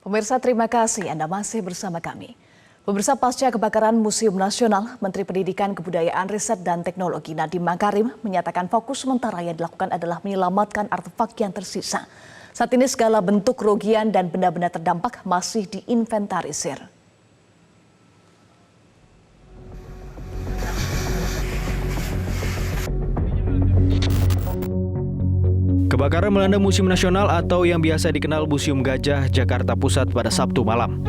Pemirsa, terima kasih Anda masih bersama kami. Pemirsa, pasca kebakaran Museum Nasional, Menteri Pendidikan, Kebudayaan, Riset, dan Teknologi Nadiem Makarim menyatakan fokus sementara yang dilakukan adalah menyelamatkan artefak yang tersisa. Saat ini segala bentuk kerugian dan benda-benda terdampak masih diinventarisir. Kebakaran melanda Museum Nasional atau yang biasa dikenal Museum Gajah Jakarta Pusat pada Sabtu malam.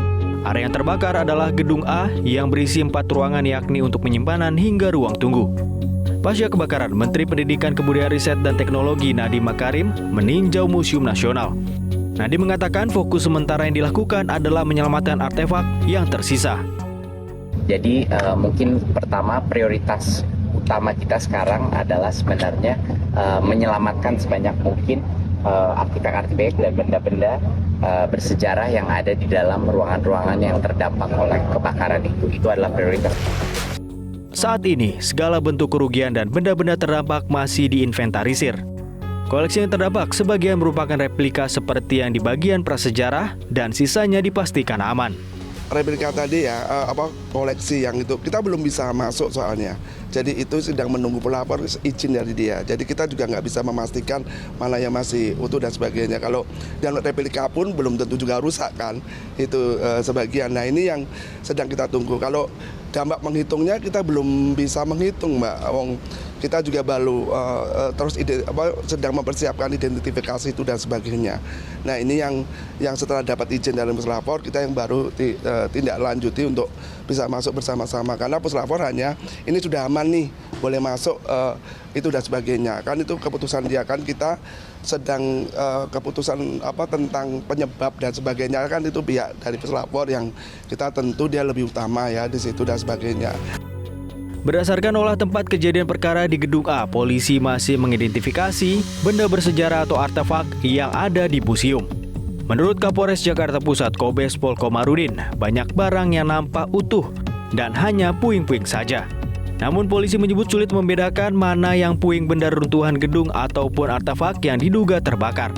Area yang terbakar adalah Gedung A yang berisi 4 ruangan yakni untuk penyimpanan hingga ruang tunggu. Pasca kebakaran, Menteri Pendidikan, Kebudayaan, Riset, dan Teknologi Nadiem Makarim meninjau Museum Nasional. Nadiem mengatakan fokus sementara yang dilakukan adalah menyelamatkan artefak yang tersisa. Jadi mungkin pertama prioritas utama kita sekarang adalah sebenarnya menyelamatkan sebanyak mungkin artefak-artefak dan benda-benda bersejarah yang ada di dalam ruangan-ruangan yang terdampak oleh kebakaran itu. Itu adalah prioritas. Saat ini, segala bentuk kerugian dan benda-benda terdampak masih diinventarisir. Koleksi yang terdampak sebagian merupakan replika seperti yang di bagian prasejarah dan sisanya dipastikan aman. Replika tadi ya, koleksi yang itu kita belum bisa masuk soalnya. Jadi itu sedang menunggu pelapor izin dari dia. Jadi kita juga nggak bisa memastikan mana yang masih utuh dan sebagainya. Kalau dan replika pun belum tentu juga rusak kan, itu sebagian. Nah ini yang sedang kita tunggu. Kalau dampak menghitungnya kita belum bisa menghitung, Mbak. Kita juga baru sedang mempersiapkan identifikasi itu dan sebagainya. Nah ini yang setelah dapat izin dari puslapor, kita yang baru tindak lanjuti untuk bisa masuk bersama-sama. Karena puslapor hanya ini sudah aman nih, boleh masuk itu dan sebagainya. Kan itu keputusan dia, kan kita sedang keputusan tentang penyebab dan sebagainya, kan itu pihak dari puslapor yang kita tentu dia lebih utama ya di situ dan sebagainya. Berdasarkan olah tempat kejadian perkara di Gedung A, polisi masih mengidentifikasi benda bersejarah atau artefak yang ada di museum. Menurut Kapolres Jakarta Pusat Kombes Pol Komarudin, banyak barang yang nampak utuh dan hanya puing-puing saja. Namun polisi menyebut sulit membedakan mana yang puing benda runtuhan gedung ataupun artefak yang diduga terbakar.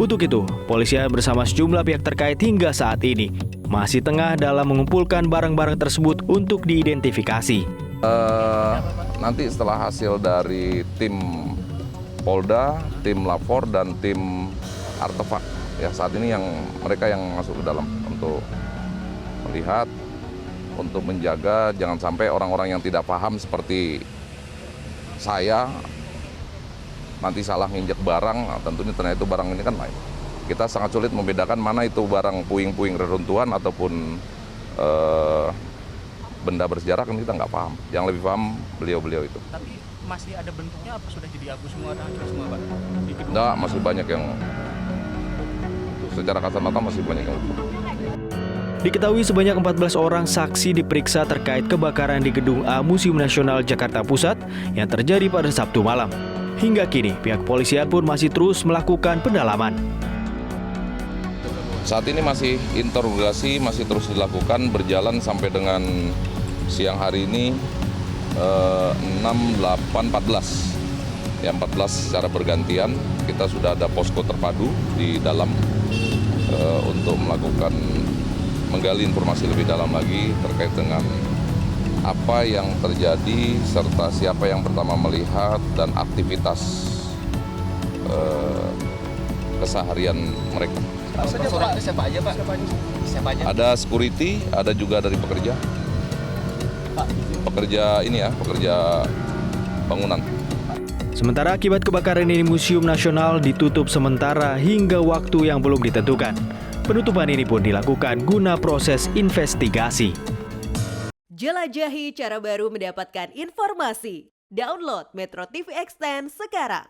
Untuk itu, polisi bersama sejumlah pihak terkait hingga saat ini masih tengah dalam mengumpulkan barang-barang tersebut untuk diidentifikasi. Nanti setelah hasil dari tim Polda, tim Lapor, dan tim Artefak, ya saat ini mereka yang masuk ke dalam untuk melihat, untuk menjaga jangan sampai orang-orang yang tidak paham seperti saya nanti salah nginjek barang. Nah, tentunya ternyata itu barang ini kan lain. Kita sangat sulit membedakan mana itu barang puing-puing reruntuhan ataupun benda bersejarah, kan kita nggak paham. Yang lebih paham beliau-beliau itu. Tapi masih ada bentuknya apa sudah jadi abu semua, hancur semua, Pak? Nggak, masih banyak yang secara kasat mata masih banyak yang utuh. Diketahui sebanyak 14 orang saksi diperiksa terkait kebakaran di Gedung A Museum Nasional Jakarta Pusat yang terjadi pada Sabtu malam. Hingga kini, pihak kepolisian pun masih terus melakukan pendalaman. Saat ini masih interogasi, masih terus dilakukan, berjalan sampai dengan siang hari ini 6, 8, 14. Ya 14 secara bergantian, kita sudah ada posko terpadu di dalam untuk menggali informasi lebih dalam lagi terkait dengan apa yang terjadi serta siapa yang pertama melihat dan aktivitas keseharian mereka. Orang itu siapa aja, Pak? Siapa aja? Ada security, ada juga dari pekerja. Pekerja bangunan. Sementara akibat kebakaran ini, Museum Nasional ditutup sementara hingga waktu yang belum ditentukan. Penutupan ini pun dilakukan guna proses investigasi. Jelajahi cara baru mendapatkan informasi. Download Metro TV Extend sekarang.